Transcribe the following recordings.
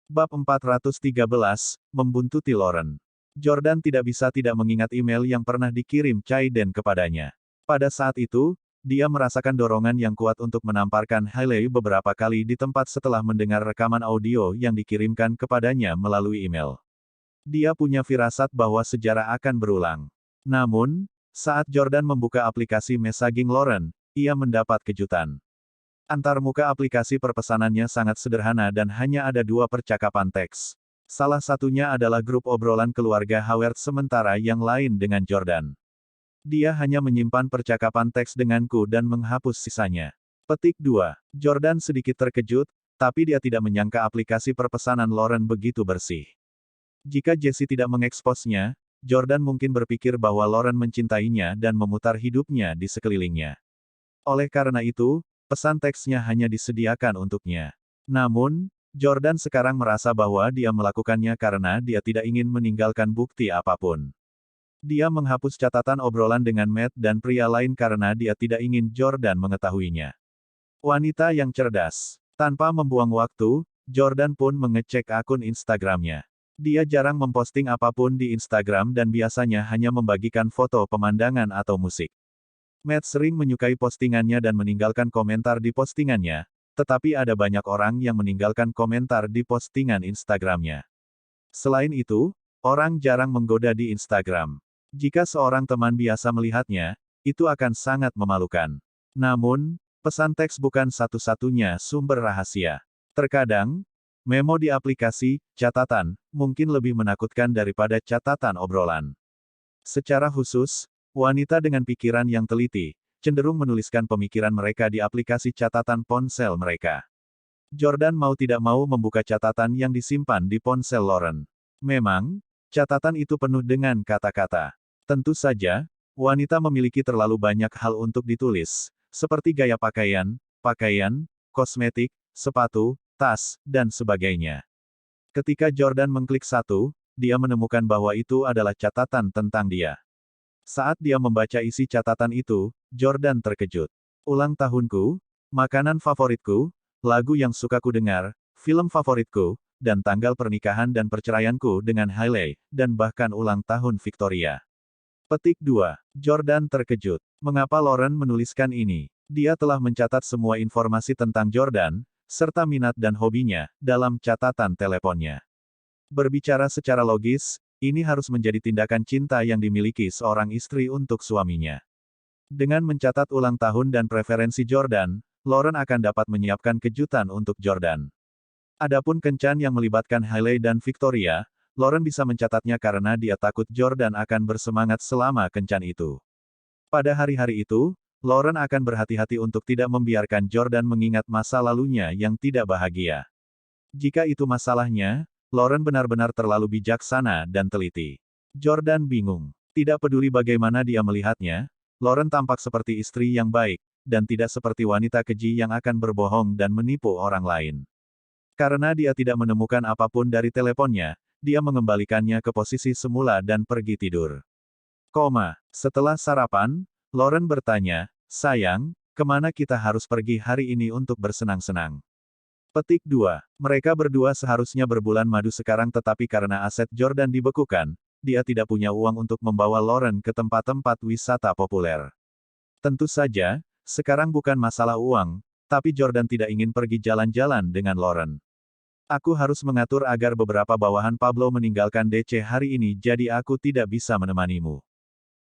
Bab 413, Membuntuti Lauren. Jordan tidak bisa tidak mengingat email yang pernah dikirim Chaiden kepadanya. Pada saat itu, dia merasakan dorongan yang kuat untuk menamparkan Hailey beberapa kali di tempat setelah mendengar rekaman audio yang dikirimkan kepadanya melalui email. Dia punya firasat bahwa sejarah akan berulang. Namun, saat Jordan membuka aplikasi messaging Lauren, ia mendapat kejutan. Antarmuka aplikasi perpesanannya sangat sederhana dan hanya ada 2 percakapan teks. Salah satunya adalah grup obrolan keluarga Howard sementara yang lain dengan Jordan. Dia hanya menyimpan percakapan teks denganku dan menghapus sisanya. Petik 2. Jordan sedikit terkejut, tapi dia tidak menyangka aplikasi perpesanan Lauren begitu bersih. Jika Jesse tidak mengeksposnya, Jordan mungkin berpikir bahwa Lauren mencintainya dan memutar hidupnya di sekelilingnya. Oleh karena itu, pesan teksnya hanya disediakan untuknya. Namun, Jordan sekarang merasa bahwa dia melakukannya karena dia tidak ingin meninggalkan bukti apapun. Dia menghapus catatan obrolan dengan Matt dan pria lain karena dia tidak ingin Jordan mengetahuinya. Wanita yang cerdas. Tanpa membuang waktu, Jordan pun mengecek akun Instagramnya. Dia jarang memposting apapun di Instagram dan biasanya hanya membagikan foto pemandangan atau musik. Matt sering menyukai postingannya dan meninggalkan komentar di postingannya, tetapi ada banyak orang yang meninggalkan komentar di postingan Instagramnya. Selain itu, orang jarang menggoda di Instagram. Jika seorang teman biasa melihatnya, itu akan sangat memalukan. Namun, pesan teks bukan satu-satunya sumber rahasia. Terkadang, memo di aplikasi catatan mungkin lebih menakutkan daripada catatan obrolan. Secara khusus, wanita dengan pikiran yang teliti, cenderung menuliskan pemikiran mereka di aplikasi catatan ponsel mereka. Jordan mau tidak mau membuka catatan yang disimpan di ponsel Lauren. Memang, catatan itu penuh dengan kata-kata. Tentu saja, wanita memiliki terlalu banyak hal untuk ditulis, seperti gaya pakaian, kosmetik, sepatu, tas, dan sebagainya. Ketika Jordan mengklik satu, dia menemukan bahwa itu adalah catatan tentang dia. Saat dia membaca isi catatan itu, Jordan terkejut. Ulang tahunku, makanan favoritku, lagu yang suka ku dengar, film favoritku, dan tanggal pernikahan dan perceraianku dengan Hailey, dan bahkan ulang tahun Victoria. Petik 2. Jordan terkejut. Mengapa Lauren menuliskan ini? Dia telah mencatat semua informasi tentang Jordan, serta minat dan hobinya, dalam catatan teleponnya. Berbicara secara logis, ini harus menjadi tindakan cinta yang dimiliki seorang istri untuk suaminya. Dengan mencatat ulang tahun dan preferensi Jordan, Lauren akan dapat menyiapkan kejutan untuk Jordan. Adapun kencan yang melibatkan Hailey dan Victoria, Lauren bisa mencatatnya karena dia takut Jordan akan bersemangat selama kencan itu. Pada hari-hari itu, Lauren akan berhati-hati untuk tidak membiarkan Jordan mengingat masa lalunya yang tidak bahagia. Jika itu masalahnya, Lauren benar-benar terlalu bijaksana dan teliti. Jordan bingung. Tidak peduli bagaimana dia melihatnya, Lauren tampak seperti istri yang baik, dan tidak seperti wanita keji yang akan berbohong dan menipu orang lain. Karena dia tidak menemukan apapun dari teleponnya, dia mengembalikannya ke posisi semula dan pergi tidur. Setelah sarapan, Lauren bertanya, "Sayang, kemana kita harus pergi hari ini untuk bersenang-senang?" Petik 2. Mereka berdua seharusnya berbulan madu sekarang tetapi karena aset Jordan dibekukan, dia tidak punya uang untuk membawa Lauren ke tempat-tempat wisata populer. Tentu saja, sekarang bukan masalah uang, tapi Jordan tidak ingin pergi jalan-jalan dengan Lauren. Aku harus mengatur agar beberapa bawahan Pablo meninggalkan DC hari ini jadi aku tidak bisa menemanimu.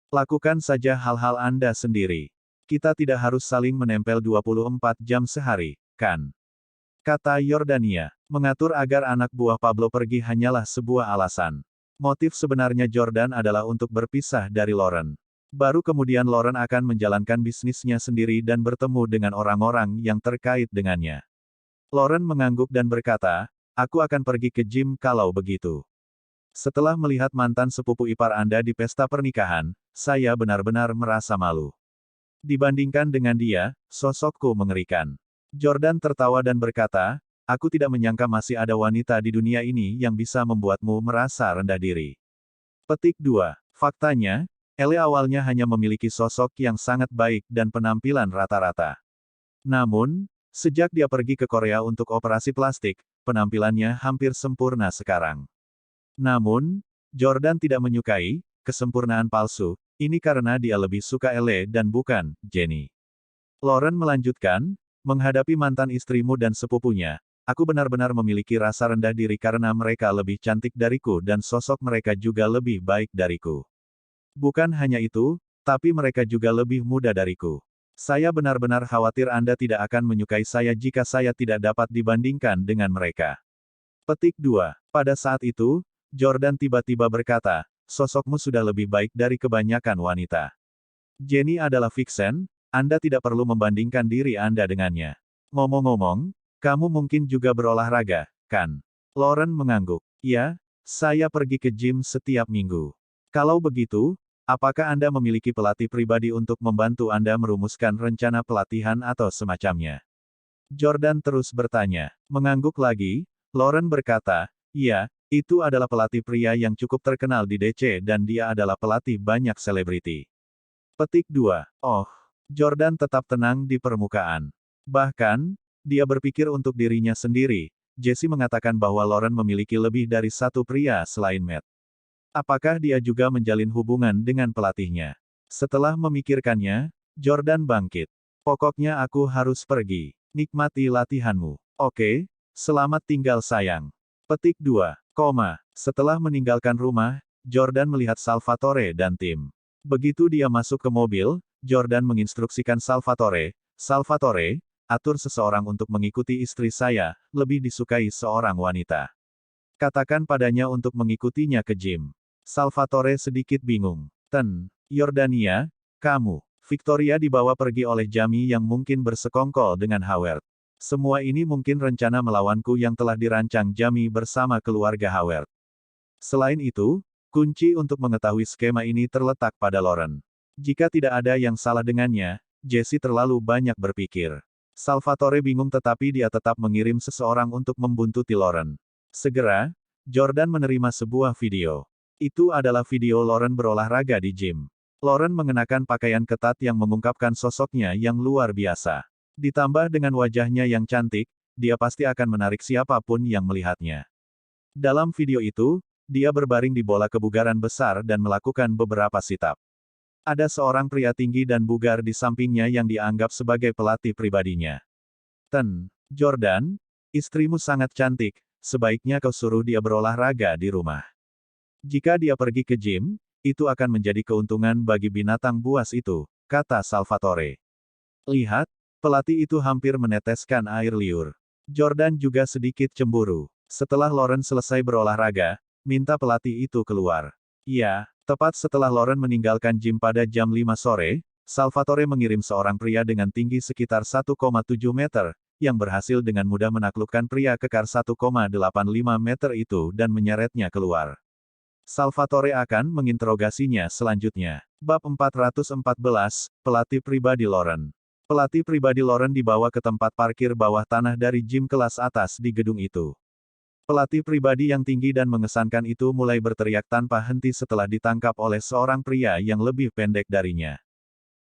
Lakukan saja hal-hal Anda sendiri. Kita tidak harus saling menempel 24 jam sehari, kan? Kata Yordania. Mengatur agar anak buah Pablo pergi hanyalah sebuah alasan. Motif sebenarnya Jordan adalah untuk berpisah dari Lauren. Baru kemudian Lauren akan menjalankan bisnisnya sendiri dan bertemu dengan orang-orang yang terkait dengannya. Lauren mengangguk dan berkata, "Aku akan pergi ke gym kalau begitu. Setelah melihat mantan sepupu ipar Anda di pesta pernikahan, saya benar-benar merasa malu. Dibandingkan dengan dia, sosokku mengerikan." Jordan tertawa dan berkata, "Aku tidak menyangka masih ada wanita di dunia ini yang bisa membuatmu merasa rendah diri." Petik 2. Faktanya, Ellie awalnya hanya memiliki sosok yang sangat baik dan penampilan rata-rata. Namun, sejak dia pergi ke Korea untuk operasi plastik, penampilannya hampir sempurna sekarang. Namun, Jordan tidak menyukai kesempurnaan palsu, ini karena dia lebih suka Elle dan bukan Jenny. Lauren melanjutkan, menghadapi mantan istrimu dan sepupunya, aku benar-benar memiliki rasa rendah diri karena mereka lebih cantik dariku dan sosok mereka juga lebih baik dariku. Bukan hanya itu, tapi mereka juga lebih muda dariku. Saya benar-benar khawatir Anda tidak akan menyukai saya jika saya tidak dapat dibandingkan dengan mereka. Petik 2. Pada saat itu, Jordan tiba-tiba berkata, sosokmu sudah lebih baik dari kebanyakan wanita. Jenny adalah vixen, Anda tidak perlu membandingkan diri Anda dengannya. Ngomong-ngomong, kamu mungkin juga berolahraga, kan? Lauren mengangguk. Ya, saya pergi ke gym setiap minggu. Kalau begitu, apakah Anda memiliki pelatih pribadi untuk membantu Anda merumuskan rencana pelatihan atau semacamnya? Jordan terus bertanya. Mengangguk lagi, Lauren berkata, iya, itu adalah pelatih pria yang cukup terkenal di DC dan dia adalah pelatih banyak selebriti. Petik 2. Oh, Jordan tetap tenang di permukaan. Bahkan, dia berpikir untuk dirinya sendiri. Jesse mengatakan bahwa Lauren memiliki lebih dari satu pria selain Matt. Apakah dia juga menjalin hubungan dengan pelatihnya? Setelah memikirkannya, Jordan bangkit. Pokoknya aku harus pergi. Nikmati latihanmu. Oke, selamat tinggal sayang. Petik 2. Setelah meninggalkan rumah, Jordan melihat Salvatore dan tim. Begitu dia masuk ke mobil, Jordan menginstruksikan Salvatore, Salvatore, atur seseorang untuk mengikuti istri saya, lebih disukai seorang wanita. Katakan padanya untuk mengikutinya ke gym. Salvatore sedikit bingung. Yordania, kamu. Victoria dibawa pergi oleh Jamie yang mungkin bersekongkol dengan Howard. Semua ini mungkin rencana melawanku yang telah dirancang Jamie bersama keluarga Howard. Selain itu, kunci untuk mengetahui skema ini terletak pada Lauren. Jika tidak ada yang salah dengannya, Jesse terlalu banyak berpikir. Salvatore bingung tetapi dia tetap mengirim seseorang untuk membuntuti Lauren. Segera, Jordan menerima sebuah video. Itu adalah video Lauren berolahraga di gym. Lauren mengenakan pakaian ketat yang mengungkapkan sosoknya yang luar biasa. Ditambah dengan wajahnya yang cantik, dia pasti akan menarik siapapun yang melihatnya. Dalam video itu, dia berbaring di bola kebugaran besar dan melakukan beberapa sit-up. Ada seorang pria tinggi dan bugar di sampingnya yang dianggap sebagai pelatih pribadinya. Jordan, istrimu sangat cantik, sebaiknya kau suruh dia berolahraga di rumah. Jika dia pergi ke gym, itu akan menjadi keuntungan bagi binatang buas itu, kata Salvatore. Lihat, pelatih itu hampir meneteskan air liur. Jordan juga sedikit cemburu. Setelah Lauren selesai berolahraga, minta pelatih itu keluar. Ya, tepat setelah Lauren meninggalkan gym pada jam 5 sore, Salvatore mengirim seorang pria dengan tinggi sekitar 1,7 meter, yang berhasil dengan mudah menaklukkan pria kekar 1,85 meter itu dan menyeretnya keluar. Salvatore akan menginterogasinya selanjutnya. Bab 414, Pelatih Pribadi Lauren. Pelatih pribadi Lauren dibawa ke tempat parkir bawah tanah dari gym kelas atas di gedung itu. Pelatih pribadi yang tinggi dan mengesankan itu mulai berteriak tanpa henti setelah ditangkap oleh seorang pria yang lebih pendek darinya.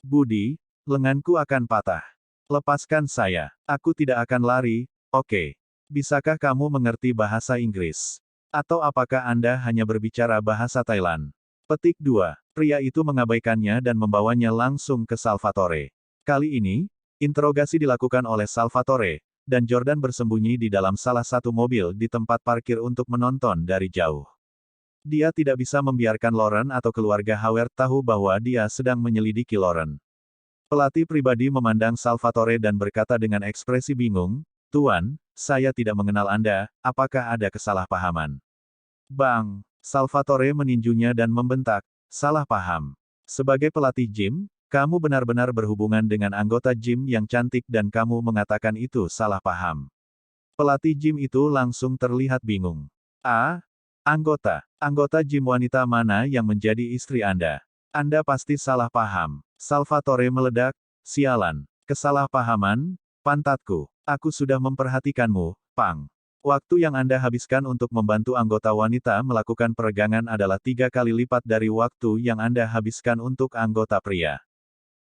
Budi, lenganku akan patah. Lepaskan saya. Aku tidak akan lari, oke. Bisakah kamu mengerti bahasa Inggris? Atau apakah Anda hanya berbicara bahasa Thailand? Petik 2. Pria itu mengabaikannya dan membawanya langsung ke Salvatore. Kali ini, interogasi dilakukan oleh Salvatore, dan Jordan bersembunyi di dalam salah satu mobil di tempat parkir untuk menonton dari jauh. Dia tidak bisa membiarkan Lauren atau keluarga Howard tahu bahwa dia sedang menyelidiki Lauren. Pelatih pribadi memandang Salvatore dan berkata dengan ekspresi bingung, Tuan, saya tidak mengenal Anda, apakah ada kesalahpahaman? Bang! Salvatore meninjunya dan membentak, salah paham. Sebagai pelatih gym, kamu benar-benar berhubungan dengan anggota gym yang cantik dan kamu mengatakan itu salah paham. Pelatih gym itu langsung terlihat bingung. Anggota gym wanita mana yang menjadi istri Anda? Anda pasti salah paham. Salvatore meledak, sialan. Kesalahpahaman, pantatku. Aku sudah memperhatikanmu, Pang. Waktu yang Anda habiskan untuk membantu anggota wanita melakukan peregangan adalah 3 kali lipat dari waktu yang Anda habiskan untuk anggota pria.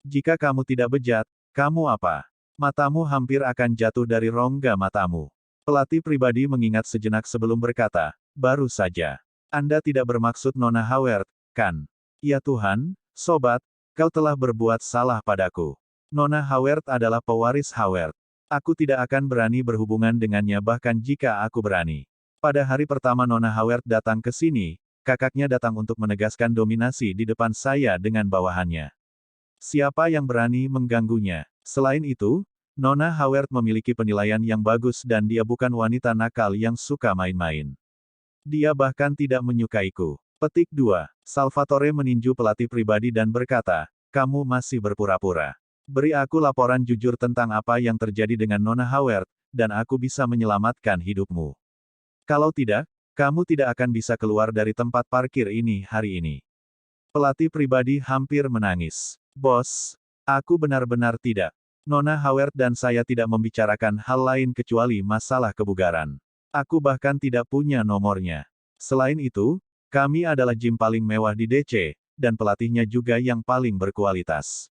Jika kamu tidak bejat, kamu apa? Matamu hampir akan jatuh dari rongga matamu. Pelatih pribadi mengingat sejenak sebelum berkata, baru saja. Anda tidak bermaksud Nona Howard, kan? Ya Tuhan, sobat, kau telah berbuat salah padaku. Nona Howard adalah pewaris Howard. Aku tidak akan berani berhubungan dengannya bahkan jika aku berani. Pada hari pertama Nona Howard datang ke sini, kakaknya datang untuk menegaskan dominasi di depan saya dengan bawahannya. Siapa yang berani mengganggunya? Selain itu, Nona Howard memiliki penilaian yang bagus dan dia bukan wanita nakal yang suka main-main. Dia bahkan tidak menyukaiku. Petik 2. Salvatore meninju pelatih pribadi dan berkata, kamu masih berpura-pura. Beri aku laporan jujur tentang apa yang terjadi dengan Nona Howard, dan aku bisa menyelamatkan hidupmu. Kalau tidak, kamu tidak akan bisa keluar dari tempat parkir ini hari ini. Pelatih pribadi hampir menangis. Bos, aku benar-benar tidak. Nona Howard dan saya tidak membicarakan hal lain kecuali masalah kebugaran. Aku bahkan tidak punya nomornya. Selain itu, kami adalah gym paling mewah di DC, dan pelatihnya juga yang paling berkualitas.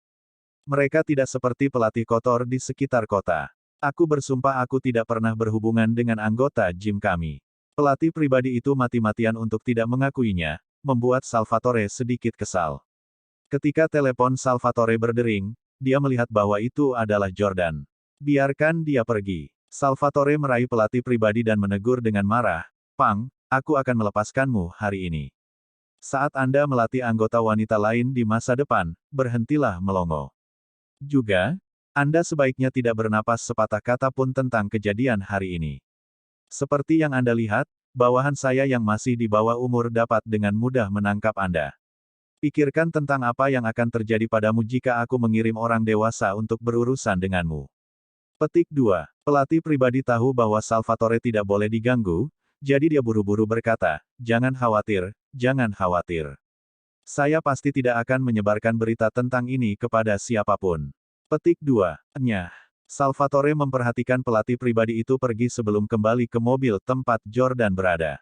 Mereka tidak seperti pelatih kotor di sekitar kota. Aku bersumpah aku tidak pernah berhubungan dengan anggota gym kami. Pelatih pribadi itu mati-matian untuk tidak mengakuinya, membuat Salvatore sedikit kesal. Ketika telepon Salvatore berdering, dia melihat bahwa itu adalah Jordan. Biarkan dia pergi. Salvatore meraih pelatih pribadi dan menegur dengan marah, Pang, aku akan melepaskanmu hari ini. Saat Anda melatih anggota wanita lain di masa depan, berhentilah melongo. Juga, Anda sebaiknya tidak bernapas sepatah kata pun tentang kejadian hari ini. Seperti yang Anda lihat, bawahan saya yang masih di bawah umur dapat dengan mudah menangkap Anda. Pikirkan tentang apa yang akan terjadi padamu jika aku mengirim orang dewasa untuk berurusan denganmu. Petik 2. Pelatih pribadi tahu bahwa Salvatore tidak boleh diganggu, jadi dia buru-buru berkata, jangan khawatir, jangan khawatir. Saya pasti tidak akan menyebarkan berita tentang ini kepada siapapun. Petik 2. Nyah. Salvatore memperhatikan pelatih pribadi itu pergi sebelum kembali ke mobil tempat Jordan berada.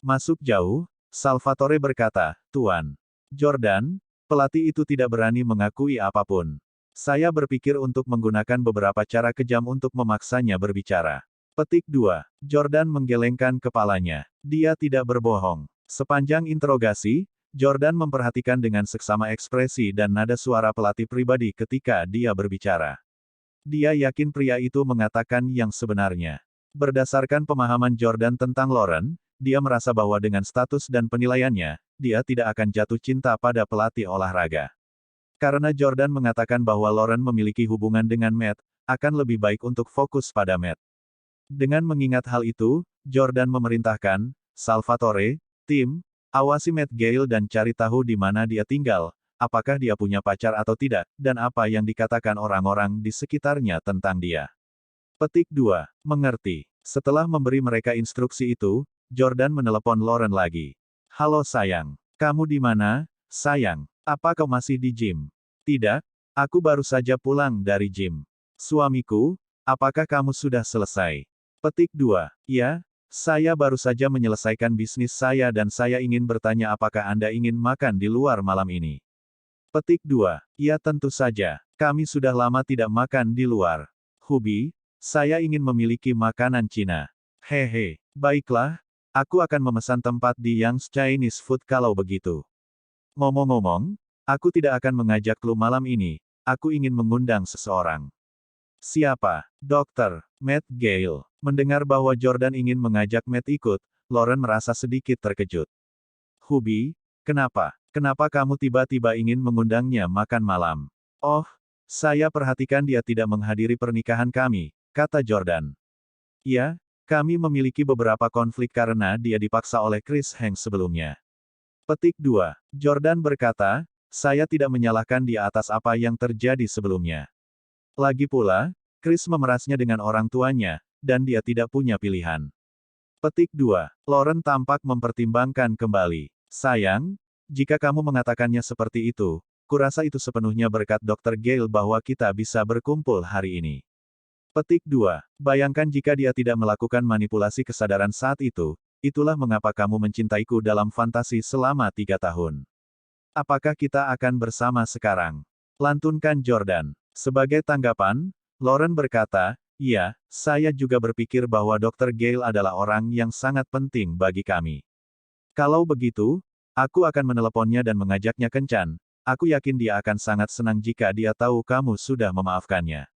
Masuk jauh, Salvatore berkata, Tuan Jordan, pelatih itu tidak berani mengakui apapun. Saya berpikir untuk menggunakan beberapa cara kejam untuk memaksanya berbicara. Petik 2. Jordan menggelengkan kepalanya. Dia tidak berbohong. Sepanjang interogasi, Jordan memperhatikan dengan seksama ekspresi dan nada suara pelatih pribadi ketika dia berbicara. Dia yakin pria itu mengatakan yang sebenarnya. Berdasarkan pemahaman Jordan tentang Lauren, dia merasa bahwa dengan status dan penilaiannya, dia tidak akan jatuh cinta pada pelatih olahraga. Karena Jordan mengatakan bahwa Lauren memiliki hubungan dengan Matt, akan lebih baik untuk fokus pada Matt. Dengan mengingat hal itu, Jordan memerintahkan, Salvatore, tim, awasi Matt Gale dan cari tahu di mana dia tinggal, apakah dia punya pacar atau tidak, dan apa yang dikatakan orang-orang di sekitarnya tentang dia. Petik 2. Mengerti. Setelah memberi mereka instruksi itu, Jordan menelepon Lauren lagi. Halo sayang. Kamu di mana, sayang? Apa kau masih di gym? Tidak, aku baru saja pulang dari gym. Suamiku, apakah kamu sudah selesai? Petik 2. Ya, saya baru saja menyelesaikan bisnis saya dan saya ingin bertanya apakah Anda ingin makan di luar malam ini. Petik 2. Ya tentu saja, kami sudah lama tidak makan di luar. Hubi, saya ingin memiliki makanan Cina. Hehe, baiklah, aku akan memesan tempat di Yang's Chinese Food kalau begitu. Ngomong-ngomong, aku tidak akan mengajak lu malam ini, aku ingin mengundang seseorang. Siapa? Dokter Matt Gale. Mendengar bahwa Jordan ingin mengajak Matt ikut, Lauren merasa sedikit terkejut. Hubi, kenapa? Kenapa kamu tiba-tiba ingin mengundangnya makan malam? Oh, saya perhatikan dia tidak menghadiri pernikahan kami, kata Jordan. Ya, kami memiliki beberapa konflik karena dia dipaksa oleh Chris Hanks sebelumnya. Petik 2. Jordan berkata, saya tidak menyalahkan dia atas apa yang terjadi sebelumnya. Lagi pula, Chris memerasnya dengan orang tuanya, dan dia tidak punya pilihan. Petik 2. Lauren tampak mempertimbangkan kembali. Sayang, jika kamu mengatakannya seperti itu, kurasa itu sepenuhnya berkat Dr. Gale bahwa kita bisa berkumpul hari ini. Petik 2. Bayangkan jika dia tidak melakukan manipulasi kesadaran saat itu, itulah mengapa kamu mencintaiku dalam fantasi selama 3 tahun. Apakah kita akan bersama sekarang? Lantunkan Jordan. Sebagai tanggapan, Lauren berkata, Iya, saya juga berpikir bahwa Dr. Gale adalah orang yang sangat penting bagi kami. Kalau begitu, aku akan meneleponnya dan mengajaknya kencan. Aku yakin dia akan sangat senang jika dia tahu kamu sudah memaafkannya.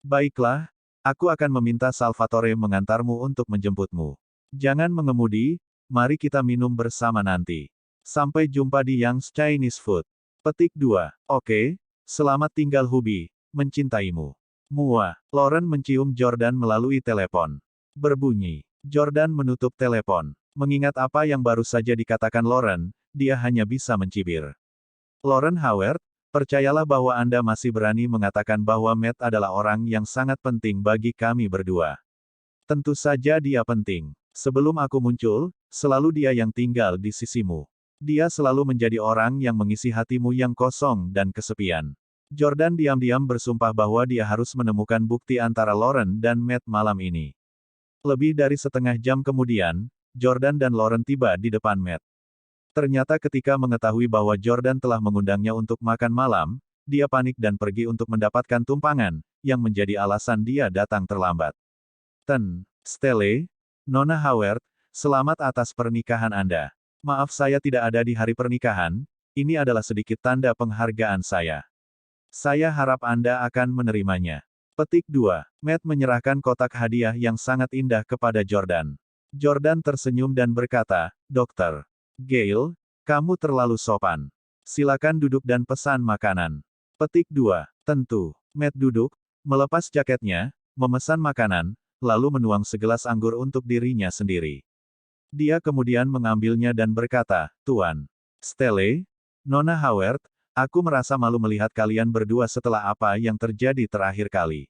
Baiklah, aku akan meminta Salvatore mengantarmu untuk menjemputmu. Jangan mengemudi, mari kita minum bersama nanti. Sampai jumpa di Yang Chinese Food. Petik 2. Oke, selamat tinggal Hubi, mencintaimu. Mua. Lauren mencium Jordan melalui telepon. Berbunyi. Jordan menutup telepon. Mengingat apa yang baru saja dikatakan Lauren, dia hanya bisa mencibir. Lauren Howard, percayalah bahwa Anda masih berani mengatakan bahwa Matt adalah orang yang sangat penting bagi kami berdua. Tentu saja dia penting. Sebelum aku muncul, selalu dia yang tinggal di sisimu. Dia selalu menjadi orang yang mengisi hatimu yang kosong dan kesepian. Jordan diam-diam bersumpah bahwa dia harus menemukan bukti antara Lauren dan Matt malam ini. Lebih dari setengah jam kemudian, Jordan dan Lauren tiba di depan Matt. Ternyata ketika mengetahui bahwa Jordan telah mengundangnya untuk makan malam, dia panik dan pergi untuk mendapatkan tumpangan, yang menjadi alasan dia datang terlambat. Stella, Nona Howard, selamat atas pernikahan Anda. Maaf saya tidak ada di hari pernikahan, ini adalah sedikit tanda penghargaan saya. Saya harap Anda akan menerimanya. Petik 2. Matt menyerahkan kotak hadiah yang sangat indah kepada Jordan. Jordan tersenyum dan berkata, Dr. Gale, kamu terlalu sopan. Silakan duduk dan pesan makanan. Petik 2. Tentu. Matt duduk, melepas jaketnya, memesan makanan, lalu menuang segelas anggur untuk dirinya sendiri. Dia kemudian mengambilnya dan berkata, Tuan Stella, Nona Howard, aku merasa malu melihat kalian berdua setelah apa yang terjadi terakhir kali.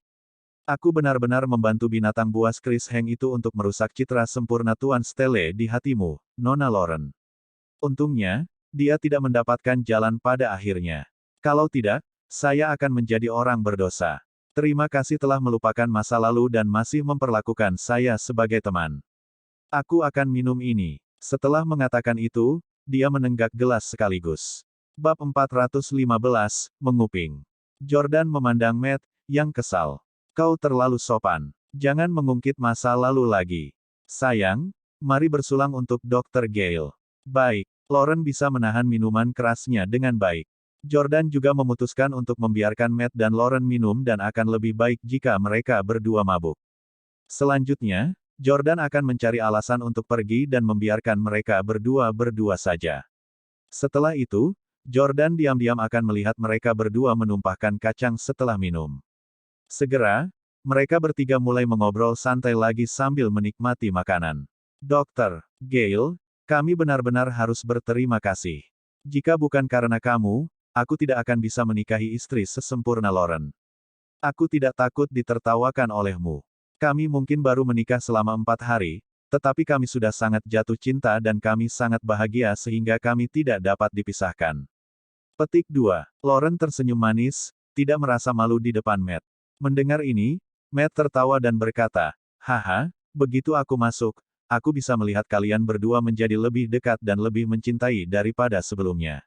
Aku benar-benar membantu binatang buas Chris Heng itu untuk merusak citra sempurna Tuan Stella di hatimu, Nona Lauren. Untungnya, dia tidak mendapatkan jalan pada akhirnya. Kalau tidak, saya akan menjadi orang berdosa. Terima kasih telah melupakan masa lalu dan masih memperlakukan saya sebagai teman. Aku akan minum ini. Setelah mengatakan itu, dia menenggak gelas sekaligus. Bab 415, Menguping. Jordan memandang Matt, yang kesal. Kau terlalu sopan. Jangan mengungkit masa lalu lagi. Sayang, mari bersulang untuk Dr. Gale. Baik, Lauren bisa menahan minuman kerasnya dengan baik. Jordan juga memutuskan untuk membiarkan Matt dan Lauren minum dan akan lebih baik jika mereka berdua mabuk. Selanjutnya, Jordan akan mencari alasan untuk pergi dan membiarkan mereka berdua saja. Setelah itu, Jordan diam-diam akan melihat mereka berdua menumpahkan kacang setelah minum. Segera, mereka bertiga mulai mengobrol santai lagi sambil menikmati makanan. Dr. Gale, kami benar-benar harus berterima kasih. Jika bukan karena kamu, aku tidak akan bisa menikahi istri sesempurna Lauren. Aku tidak takut ditertawakan olehmu. Kami mungkin baru menikah selama 4 hari, tetapi kami sudah sangat jatuh cinta dan kami sangat bahagia sehingga kami tidak dapat dipisahkan. Petik 2. Lauren tersenyum manis, tidak merasa malu di depan Matt. Mendengar ini, Matt tertawa dan berkata, haha, begitu aku masuk, aku bisa melihat kalian berdua menjadi lebih dekat dan lebih mencintai daripada sebelumnya.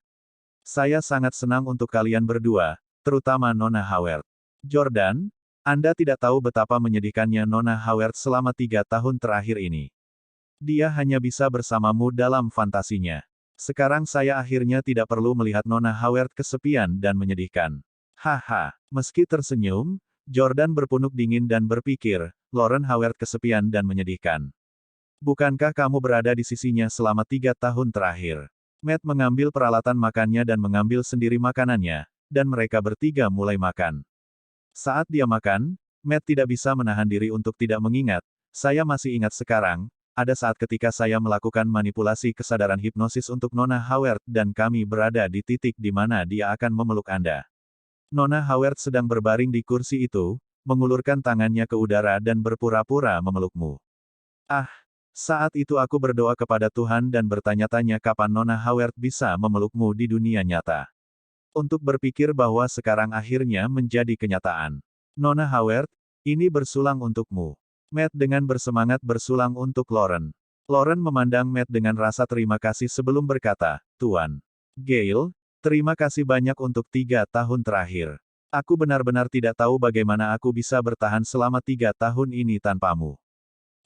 Saya sangat senang untuk kalian berdua, terutama Nona Howard. Jordan, Anda tidak tahu betapa menyedihkannya Nona Howard selama 3 tahun terakhir ini. Dia hanya bisa bersamamu dalam fantasinya. Sekarang saya akhirnya tidak perlu melihat Nona Howard kesepian dan menyedihkan. Haha, meski tersenyum, Jordan berpunuk dingin dan berpikir, Lauren Howard kesepian dan menyedihkan. Bukankah kamu berada di sisinya selama 3 tahun terakhir? Matt mengambil peralatan makannya dan mengambil sendiri makanannya, dan mereka bertiga mulai makan. Saat dia makan, Matt tidak bisa menahan diri untuk tidak mengingat, saya masih ingat sekarang, ada saat ketika saya melakukan manipulasi kesadaran hipnosis untuk Nona Howard dan kami berada di titik di mana dia akan memeluk Anda. Nona Howard sedang berbaring di kursi itu, mengulurkan tangannya ke udara dan berpura-pura memelukmu. Ah, saat itu aku berdoa kepada Tuhan dan bertanya-tanya kapan Nona Howard bisa memelukmu di dunia nyata. Untuk berpikir bahwa sekarang akhirnya menjadi kenyataan. Nona Howard, ini bersulang untukmu. Matt dengan bersemangat bersulang untuk Lauren. Lauren memandang Matt dengan rasa terima kasih sebelum berkata, Tuan Gale, terima kasih banyak untuk 3 tahun terakhir. Aku benar-benar tidak tahu bagaimana aku bisa bertahan selama 3 tahun ini tanpamu.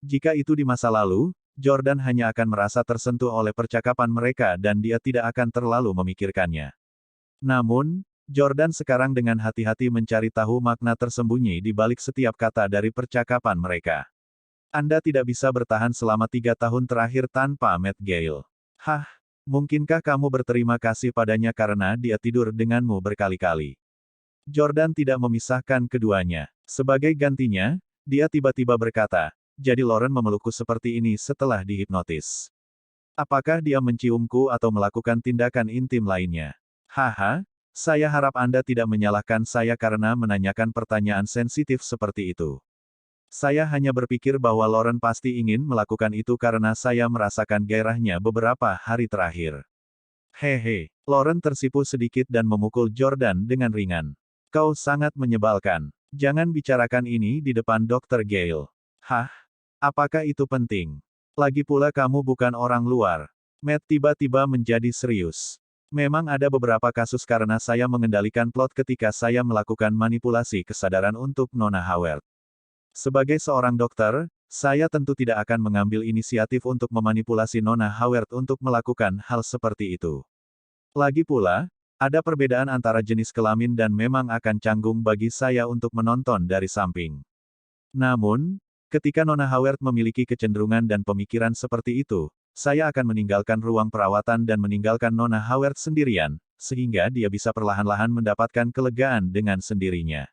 Jika itu di masa lalu, Jordan hanya akan merasa tersentuh oleh percakapan mereka dan dia tidak akan terlalu memikirkannya. Namun, Jordan sekarang dengan hati-hati mencari tahu makna tersembunyi di balik setiap kata dari percakapan mereka. Anda tidak bisa bertahan selama 3 tahun terakhir tanpa Matt Gale. Hah, mungkinkah kamu berterima kasih padanya karena dia tidur denganmu berkali-kali? Jordan tidak memisahkan keduanya. Sebagai gantinya, dia tiba-tiba berkata, jadi Lauren memelukku seperti ini setelah dihipnotis. Apakah dia menciumku atau melakukan tindakan intim lainnya? Haha, saya harap Anda tidak menyalahkan saya karena menanyakan pertanyaan sensitif seperti itu. Saya hanya berpikir bahwa Lauren pasti ingin melakukan itu karena saya merasakan gairahnya beberapa hari terakhir. Hehe, Lauren tersipu sedikit dan memukul Jordan dengan ringan. Kau sangat menyebalkan. Jangan bicarakan ini di depan Dr. Gale. Hah? Apakah itu penting? Lagi pula kamu bukan orang luar. Matt tiba-tiba menjadi serius. Memang ada beberapa kasus karena saya mengendalikan plot ketika saya melakukan manipulasi kesadaran untuk Nona Howard. Sebagai seorang dokter, saya tentu tidak akan mengambil inisiatif untuk memanipulasi Nona Howard untuk melakukan hal seperti itu. Lagi pula, ada perbedaan antara jenis kelamin dan memang akan canggung bagi saya untuk menonton dari samping. Namun, ketika Nona Howard memiliki kecenderungan dan pemikiran seperti itu, saya akan meninggalkan ruang perawatan dan meninggalkan Nona Howard sendirian, sehingga dia bisa perlahan-lahan mendapatkan kelegaan dengan sendirinya.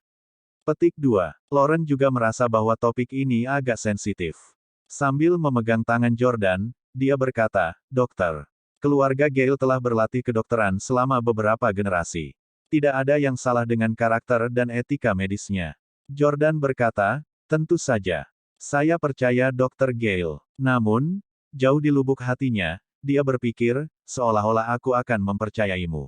Petik 2. Lauren juga merasa bahwa topik ini agak sensitif. Sambil memegang tangan Jordan, dia berkata, Dokter, keluarga Gale telah berlatih kedokteran selama beberapa generasi. Tidak ada yang salah dengan karakter dan etika medisnya. Jordan berkata, tentu saja. Saya percaya Dr. Gale. Namun, jauh di lubuk hatinya, dia berpikir, seolah-olah aku akan mempercayaimu.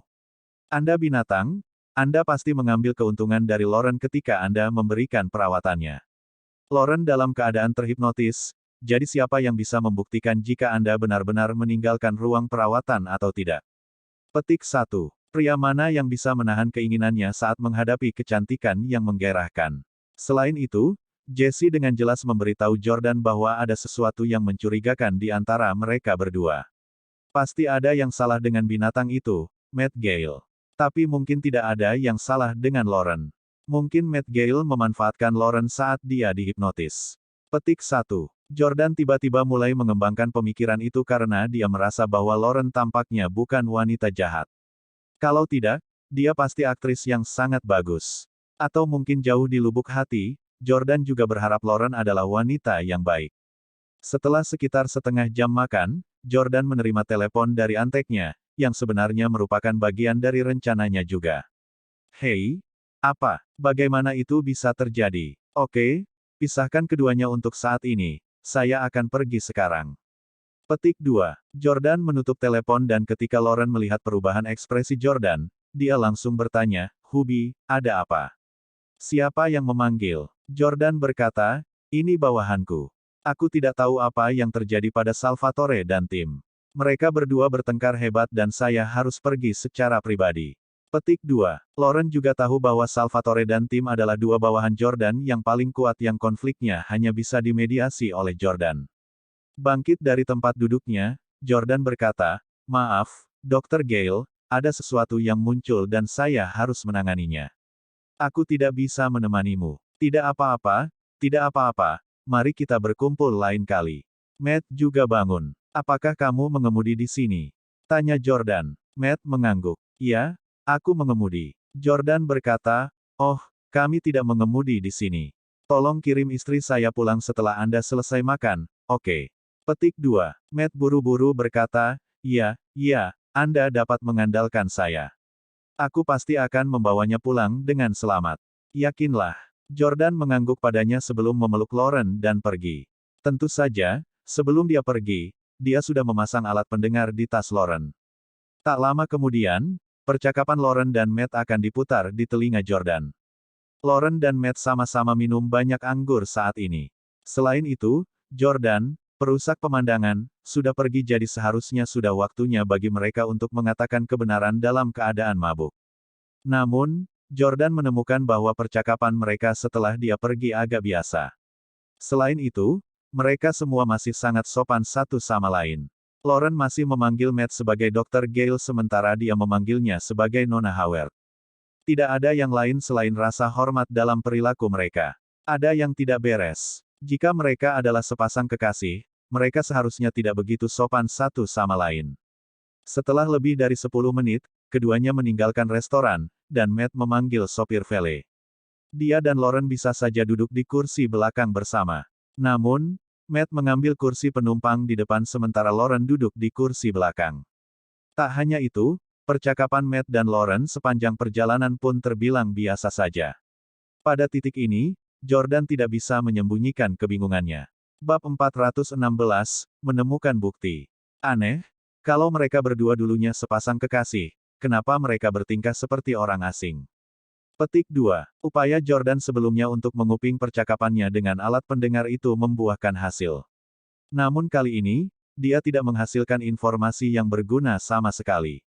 Anda binatang, Anda pasti mengambil keuntungan dari Lauren ketika Anda memberikan perawatannya. Lauren dalam keadaan terhipnotis, jadi siapa yang bisa membuktikan jika Anda benar-benar meninggalkan ruang perawatan atau tidak? Petik 1. Pria mana yang bisa menahan keinginannya saat menghadapi kecantikan yang menggairahkan? Selain itu, Jesse dengan jelas memberitahu Jordan bahwa ada sesuatu yang mencurigakan di antara mereka berdua. Pasti ada yang salah dengan binatang itu, Matt Gale. Tapi mungkin tidak ada yang salah dengan Lauren. Mungkin Matt Gale memanfaatkan Lauren saat dia dihipnotis. Petik 1. Jordan tiba-tiba mulai mengembangkan pemikiran itu karena dia merasa bahwa Lauren tampaknya bukan wanita jahat. Kalau tidak, dia pasti aktris yang sangat bagus. Atau mungkin jauh di lubuk hati, Jordan juga berharap Lauren adalah wanita yang baik. Setelah sekitar setengah jam makan, Jordan menerima telepon dari anteknya, yang sebenarnya merupakan bagian dari rencananya juga. Hei, apa? Bagaimana itu bisa terjadi? Oke, pisahkan keduanya untuk saat ini, saya akan pergi sekarang. Petik 2. Jordan menutup telepon dan ketika Lauren melihat perubahan ekspresi Jordan, dia langsung bertanya, Hubi, ada apa? Siapa yang memanggil? Jordan berkata, ini bawahanku. Aku tidak tahu apa yang terjadi pada Salvatore dan tim. Mereka berdua bertengkar hebat dan saya harus pergi secara pribadi. Petik 2. Lauren juga tahu bahwa Salvatore dan tim adalah dua bawahan Jordan yang paling kuat yang konfliknya hanya bisa dimediasi oleh Jordan. Bangkit dari tempat duduknya, Jordan berkata, maaf, Dr. Gale, ada sesuatu yang muncul dan saya harus menanganinya. Aku tidak bisa menemanimu. Tidak apa-apa, tidak apa-apa, mari kita berkumpul lain kali. Matt juga bangun. Apakah kamu mengemudi di sini? Tanya Jordan. Matt mengangguk. Iya, aku mengemudi. Jordan berkata, oh, kami tidak mengemudi di sini. Tolong kirim istri saya pulang setelah Anda selesai makan, oke. Petik 2. Matt buru-buru berkata, iya, Anda dapat mengandalkan saya. Aku pasti akan membawanya pulang dengan selamat. Yakinlah. Jordan mengangguk padanya sebelum memeluk Lauren dan pergi. Tentu saja, sebelum dia pergi, dia sudah memasang alat pendengar di tas Lauren. Tak lama kemudian, percakapan Lauren dan Matt akan diputar di telinga Jordan. Lauren dan Matt sama-sama minum banyak anggur saat ini. Selain itu, Jordan, perusak pemandangan, sudah pergi jadi seharusnya sudah waktunya bagi mereka untuk mengatakan kebenaran dalam keadaan mabuk. Namun, Jordan menemukan bahwa percakapan mereka setelah dia pergi agak biasa. Selain itu, mereka semua masih sangat sopan satu sama lain. Lauren masih memanggil Matt sebagai Dr. Gale sementara dia memanggilnya sebagai Nona Howard. Tidak ada yang lain selain rasa hormat dalam perilaku mereka. Ada yang tidak beres. Jika mereka adalah sepasang kekasih, mereka seharusnya tidak begitu sopan satu sama lain. Setelah lebih dari 10 menit, keduanya meninggalkan restoran, dan Matt memanggil sopir valet. Dia dan Lauren bisa saja duduk di kursi belakang bersama. Namun, Matt mengambil kursi penumpang di depan sementara Lauren duduk di kursi belakang. Tak hanya itu, percakapan Matt dan Lauren sepanjang perjalanan pun terbilang biasa saja. Pada titik ini, Jordan tidak bisa menyembunyikan kebingungannya. Bab 416, menemukan bukti. Aneh, kalau mereka berdua dulunya sepasang kekasih, kenapa mereka bertingkah seperti orang asing? Petik 2. Upaya Jordan sebelumnya untuk menguping percakapannya dengan alat pendengar itu membuahkan hasil. Namun kali ini, dia tidak menghasilkan informasi yang berguna sama sekali.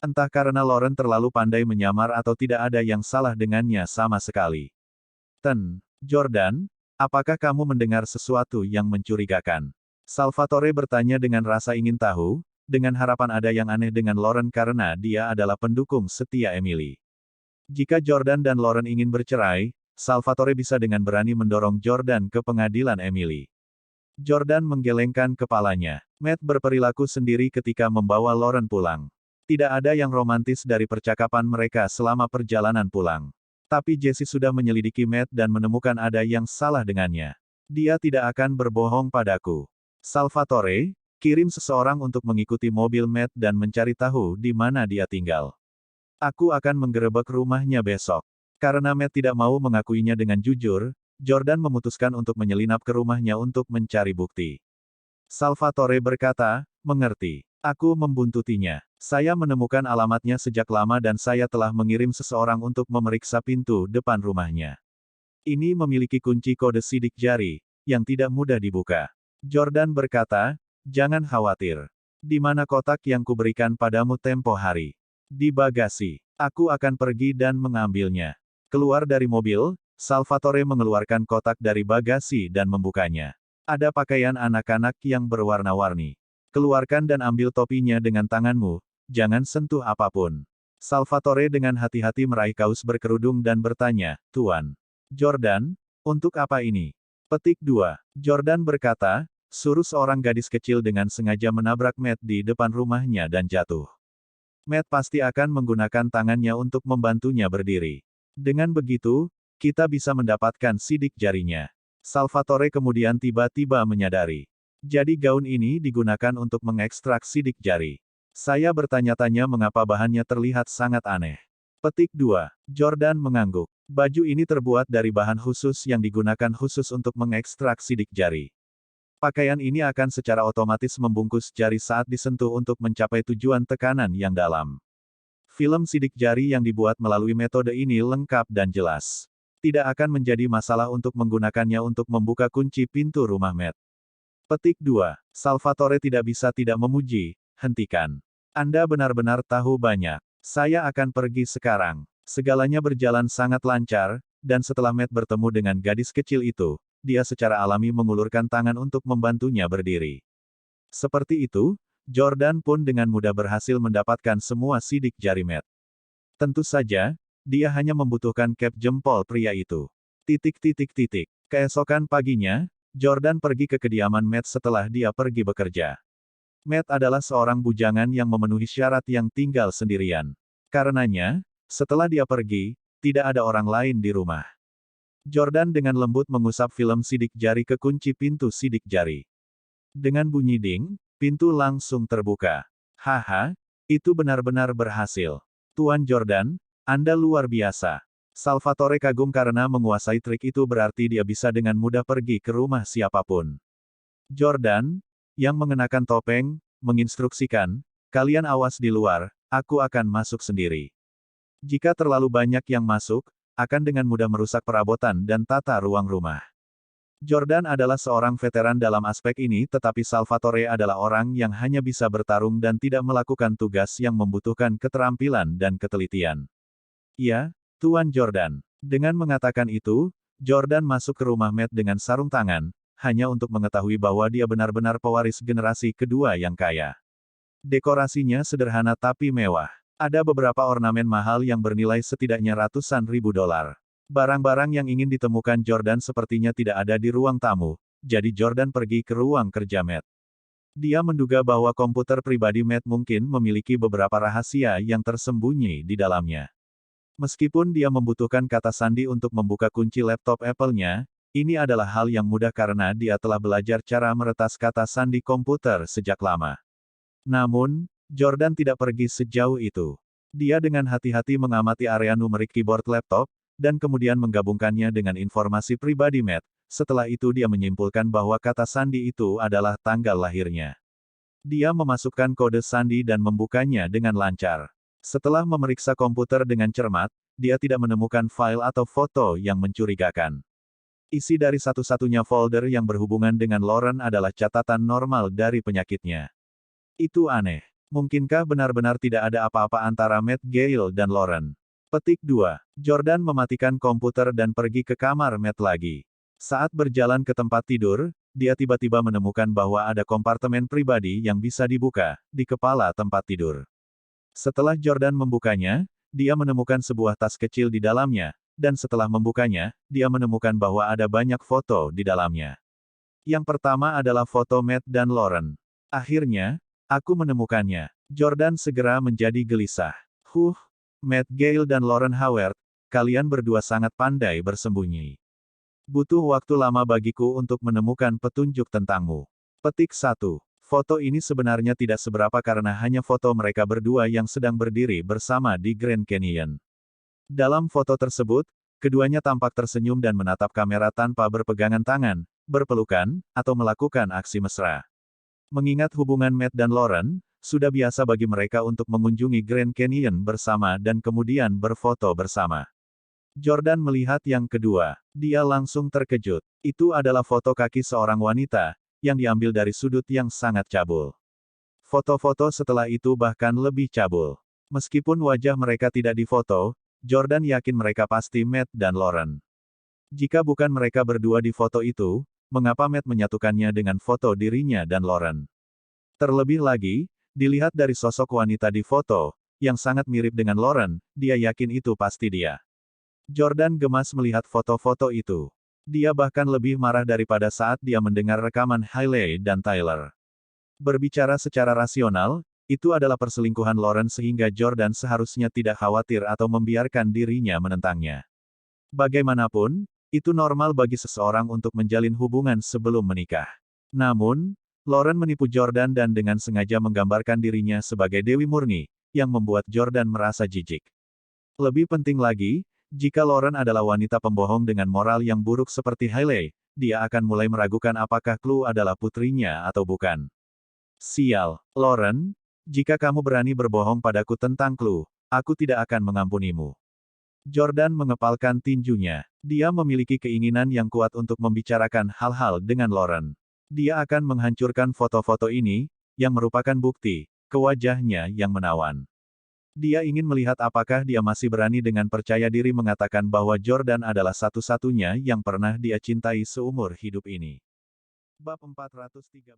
Entah karena Lauren terlalu pandai menyamar atau tidak ada yang salah dengannya sama sekali. Jordan, apakah kamu mendengar sesuatu yang mencurigakan? Salvatore bertanya dengan rasa ingin tahu, dengan harapan ada yang aneh dengan Lauren karena dia adalah pendukung setia Emily. Jika Jordan dan Lauren ingin bercerai, Salvatore bisa dengan berani mendorong Jordan ke pengadilan Emily. Jordan menggelengkan kepalanya. Matt berperilaku sendiri ketika membawa Lauren pulang. Tidak ada yang romantis dari percakapan mereka selama perjalanan pulang. Tapi Jesse sudah menyelidiki Matt dan menemukan ada yang salah dengannya. Dia tidak akan berbohong padaku. Salvatore, kirim seseorang untuk mengikuti mobil Matt dan mencari tahu di mana dia tinggal. Aku akan menggerebek rumahnya besok. Karena Matt tidak mau mengakuinya dengan jujur, Jordan memutuskan untuk menyelinap ke rumahnya untuk mencari bukti. Salvatore berkata, mengerti. Aku membuntutinya. Saya menemukan alamatnya sejak lama dan saya telah mengirim seseorang untuk memeriksa pintu depan rumahnya. Ini memiliki kunci kode sidik jari, yang tidak mudah dibuka. Jordan berkata, jangan khawatir. Di mana kotak yang kuberikan padamu tempo hari? Di bagasi. Aku akan pergi dan mengambilnya. Keluar dari mobil, Salvatore mengeluarkan kotak dari bagasi dan membukanya. Ada pakaian anak-anak yang berwarna-warni. Keluarkan dan ambil topinya dengan tanganmu, jangan sentuh apapun. Salvatore dengan hati-hati meraih kaus berkerudung dan bertanya, Tuan Jordan, untuk apa ini? Petik 2. Jordan berkata, suruh seorang gadis kecil dengan sengaja menabrak Matt di depan rumahnya dan jatuh. Matt pasti akan menggunakan tangannya untuk membantunya berdiri. Dengan begitu, kita bisa mendapatkan sidik jarinya. Salvatore kemudian tiba-tiba menyadari. Jadi gaun ini digunakan untuk mengekstrak sidik jari. Saya bertanya-tanya mengapa bahannya terlihat sangat aneh. Petik 2. Jordan mengangguk. Baju ini terbuat dari bahan khusus yang digunakan khusus untuk mengekstrak sidik jari. Pakaian ini akan secara otomatis membungkus jari saat disentuh untuk mencapai tujuan tekanan yang dalam. Film sidik jari yang dibuat melalui metode ini lengkap dan jelas. Tidak akan menjadi masalah untuk menggunakannya untuk membuka kunci pintu rumah Matt. Petik 2. Salvatore tidak bisa tidak memuji, hentikan. Anda benar-benar tahu banyak. Saya akan pergi sekarang. Segalanya berjalan sangat lancar, dan setelah Matt bertemu dengan gadis kecil itu, dia secara alami mengulurkan tangan untuk membantunya berdiri. Seperti itu, Jordan pun dengan mudah berhasil mendapatkan semua sidik jari Matt. Tentu saja, dia hanya membutuhkan cap jempol pria itu. Keesokan paginya, Jordan pergi ke kediaman Matt setelah dia pergi bekerja. Matt adalah seorang bujangan yang memenuhi syarat yang tinggal sendirian. Karenanya, setelah dia pergi, tidak ada orang lain di rumah. Jordan dengan lembut mengusap film sidik jari ke kunci pintu sidik jari. Dengan bunyi ding, pintu langsung terbuka. Haha, itu benar-benar berhasil. Tuan Jordan, Anda luar biasa. Salvatore kagum karena menguasai trik itu berarti dia bisa dengan mudah pergi ke rumah siapapun. Jordan, yang mengenakan topeng, menginstruksikan, kalian awas di luar, aku akan masuk sendiri. Jika terlalu banyak yang masuk, akan dengan mudah merusak perabotan dan tata ruang rumah. Jordan adalah seorang veteran dalam aspek ini tetapi Salvatore adalah orang yang hanya bisa bertarung dan tidak melakukan tugas yang membutuhkan keterampilan dan ketelitian. Ya, Tuan Jordan. Dengan mengatakan itu, Jordan masuk ke rumah Matt dengan sarung tangan, hanya untuk mengetahui bahwa dia benar-benar pewaris generasi kedua yang kaya. Dekorasinya sederhana tapi mewah. Ada beberapa ornamen mahal yang bernilai setidaknya ratusan ribu dolar. Barang-barang yang ingin ditemukan Jordan sepertinya tidak ada di ruang tamu, jadi Jordan pergi ke ruang kerja Matt. Dia menduga bahwa komputer pribadi Matt mungkin memiliki beberapa rahasia yang tersembunyi di dalamnya. Meskipun dia membutuhkan kata sandi untuk membuka kunci laptop Apple-nya, ini adalah hal yang mudah karena dia telah belajar cara meretas kata sandi komputer sejak lama. Namun, Jordan tidak pergi sejauh itu. Dia dengan hati-hati mengamati area numerik keyboard laptop, dan kemudian menggabungkannya dengan informasi pribadi Matt. Setelah itu dia menyimpulkan bahwa kata sandi itu adalah tanggal lahirnya. Dia memasukkan kode sandi dan membukanya dengan lancar. Setelah memeriksa komputer dengan cermat, dia tidak menemukan file atau foto yang mencurigakan. Isi dari satu-satunya folder yang berhubungan dengan Lauren adalah catatan normal dari penyakitnya. Itu aneh. Mungkinkah benar-benar tidak ada apa-apa antara Matt Gale dan Lauren? Petik 2. Jordan mematikan komputer dan pergi ke kamar Matt lagi. Saat berjalan ke tempat tidur, dia tiba-tiba menemukan bahwa ada kompartemen pribadi yang bisa dibuka di kepala tempat tidur. Setelah Jordan membukanya, dia menemukan sebuah tas kecil di dalamnya, dan setelah membukanya, dia menemukan bahwa ada banyak foto di dalamnya. Yang pertama adalah foto Matt dan Lauren. Akhirnya, aku menemukannya. Jordan segera menjadi gelisah. Matt Gale dan Lauren Howard, kalian berdua sangat pandai bersembunyi. Butuh waktu lama bagiku untuk menemukan petunjuk tentangmu. Petik 1. Foto ini sebenarnya tidak seberapa karena hanya foto mereka berdua yang sedang berdiri bersama di Grand Canyon. Dalam foto tersebut, keduanya tampak tersenyum dan menatap kamera tanpa berpegangan tangan, berpelukan, atau melakukan aksi mesra. Mengingat hubungan Matt dan Lauren, sudah biasa bagi mereka untuk mengunjungi Grand Canyon bersama dan kemudian berfoto bersama. Jordan melihat yang kedua. Dia langsung terkejut. Itu adalah foto kaki seorang wanita, yang diambil dari sudut yang sangat cabul. Foto-foto setelah itu bahkan lebih cabul. Meskipun wajah mereka tidak difoto, Jordan yakin mereka pasti Matt dan Lauren. Jika bukan mereka berdua di foto itu, mengapa Matt menyatukannya dengan foto dirinya dan Lauren? Terlebih lagi, dilihat dari sosok wanita di foto, yang sangat mirip dengan Lauren, dia yakin itu pasti dia. Jordan gemas melihat foto-foto itu. Dia bahkan lebih marah daripada saat dia mendengar rekaman Hailey dan Tyler. Berbicara secara rasional, itu adalah perselingkuhan Lauren sehingga Jordan seharusnya tidak khawatir atau membiarkan dirinya menentangnya. Bagaimanapun, itu normal bagi seseorang untuk menjalin hubungan sebelum menikah. Namun, Lauren menipu Jordan dan dengan sengaja menggambarkan dirinya sebagai Dewi Murni, yang membuat Jordan merasa jijik. Lebih penting lagi, jika Lauren adalah wanita pembohong dengan moral yang buruk seperti Hailey, dia akan mulai meragukan apakah Chloe adalah putrinya atau bukan. Sial, Lauren, jika kamu berani berbohong padaku tentang Chloe, aku tidak akan mengampunimu. Jordan mengepalkan tinjunya. Dia memiliki keinginan yang kuat untuk membicarakan hal-hal dengan Lauren. Dia akan menghancurkan foto-foto ini, yang merupakan bukti ke wajahnya yang menawan. Dia ingin melihat apakah dia masih berani dengan percaya diri mengatakan bahwa Jordan adalah satu-satunya yang pernah dia cintai seumur hidup ini. Bab 413